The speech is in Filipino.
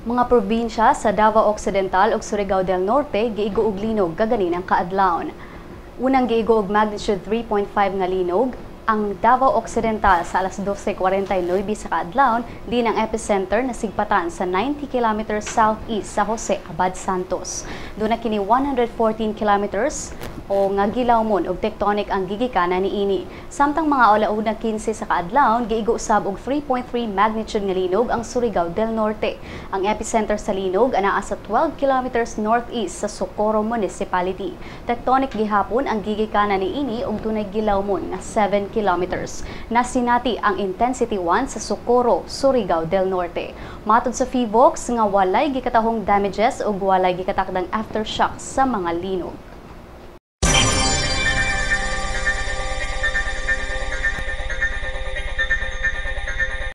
Mga probinsya sa Davao Occidental ug Surigao del Norte giigo og linog kaganinang kaadlawon. Unang giigo og magnitude 3.5 nga linog ang Davao Occidental sa alas 12:49 sa kaadlawon, din ang epicenter na sigpatan sa 90 km southeast sa Jose Abad Santos. Doon na kini 114 km o nga gilawmon og tectonic ang gigikanan niini. Samtang mga alauna 15 sa kaadlawon, giigo usab og 3.3 magnitude nga linog ang Surigao del Norte. Ang epicenter sa linog anaa sa 12 km northeast sa Socorro Municipality. Tectonic gihapon ang gigikanan niini og dunay gilawmon nga 7 kilometers. Nasinati ang intensity 1 sa Socorro, Surigao del Norte. Matod sa PHIVOLCS nga walay gikatahong damages o walay gikatakdang aftershocks sa mga linog.